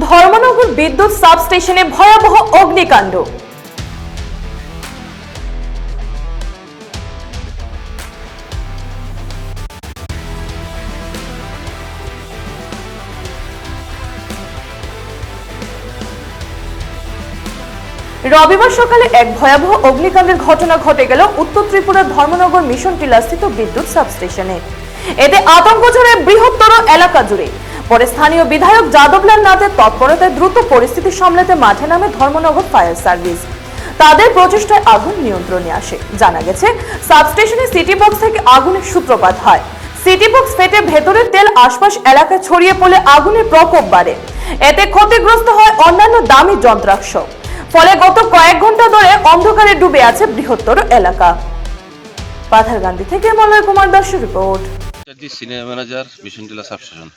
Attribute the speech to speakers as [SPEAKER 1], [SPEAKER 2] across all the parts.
[SPEAKER 1] ধর্মনগর বিদ্যুৎ সাবস্টেশনে ভয়াবহ অগ্নিকাণ্ড। রবিবার সকালে এক ভয়াবহ অগ্নিকাণ্ডের ঘটনা ঘটে গেল উত্তর ত্রিপুরার ধর্মনগর মিশন টিলাস্থিত বিদ্যুৎ সাবস্টেশনে। এতে আতঙ্ক ছড়ায় বৃহত্তর এলাকা জুড়ে। পরে স্থানীয় বিধায়ক যাদবলাল নাথের তৎপরতায় দ্রুত পরিস্থিতি সামলাতে মাঠে নামে ধর্মনগর ফায়ার সার্ভিস। তাদের প্রচেষ্টায় আগুন নিয়ন্ত্রণে আসে। জানা গেছে, সাবস্টেশনে সিটি বক্স থেকে আগুনের সূত্রপাত হয়। সিটি বক্স ফেটে ভেতরের তেল আশপাশ এলাকায় ছড়িয়ে পড়লে আগুনের প্রকোপ বাড়ে। এতে ক্ষতিগ্রস্ত হয় অন্যান্য দামি যন্ত্রাংশ। ফলে গত কয়েক ঘন্টা ধরে অন্ধকারে ডুবে আছে বৃহত্তর এলাকা। পাথারকান্দি থেকে মলয় কুমার দাসের রিপোর্ট।
[SPEAKER 2] সিনিয়র ম্যানেজার মিশন টিলা সাবস্টেশন।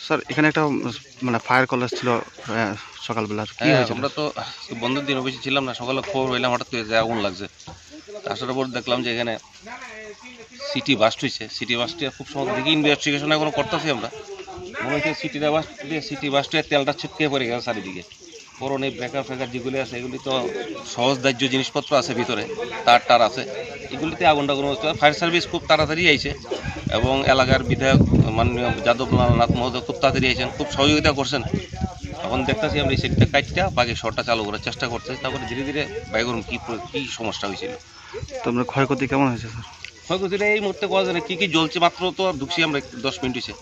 [SPEAKER 3] স্যার, এখানে একটা ফায়ার কল ছিল সকালবেলা, কি হয়েছে?
[SPEAKER 2] আমরা তো বন্ধের দিন অফিসে ছিলাম না, সকালে খবর হইলাম হঠাৎ করে যে আগুন লাগছে। আসার পর দেখলাম যে এখানে সিটি বাস্ট হয়েছে। সিটি বাস্টে খুব সহজ দেখি ইনভেস্টিগেশন এখনো করতেছি আমরা। মনে হচ্ছে সিটি বাস্টে তেলটা ছিটকে পড়ে গেছে চারিদিকে। পরন এই ব্রেকার ফ্রেকার যেগুলি আছে এগুলি তো সহজ দাহ্য জিনিসপত্র আছে ভিতরে, তার আছে, এগুলিতে আগুনটা কোনো ফায়ার সার্ভিস খুব তাড়াতাড়ি আইছে এবং এলাকার বিধায়ক মাননীয় যাদবলাল নাথ মহোদয় খুব তাড়াতাড়ি আইছেন, খুব সহযোগিতা করছেন। এখন দেখতেছি আমরা এই সেটটা কাটটা বাকি শর্টটা চালু করার চেষ্টা করছি। তারপরে ধীরে ধীরে বাইক করুন কী সমস্যা হয়েছিল।
[SPEAKER 3] তো আমরা ক্ষয়ক্ষতি কেমন হয়েছে স্যার?
[SPEAKER 2] ক্ষয়ক্ষতিটা এই মুহূর্তে করা যায় না, কী জ্বলছে মাত্র তো ঢুকছি আমরা 10 মিনিট হয়েছে।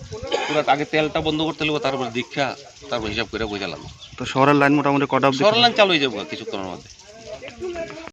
[SPEAKER 2] পুরো আগে তেলটা বন্ধ করতে লাগবে, তারপরে দীক্ষা, তারপর হিসাব করে বোঝা লাগবে।
[SPEAKER 3] তো শহরের লাইন মোটামুটি কটা অবধি?
[SPEAKER 2] শহরের লাইন চালু হয়ে যাবো কিছুক্ষণের মধ্যে।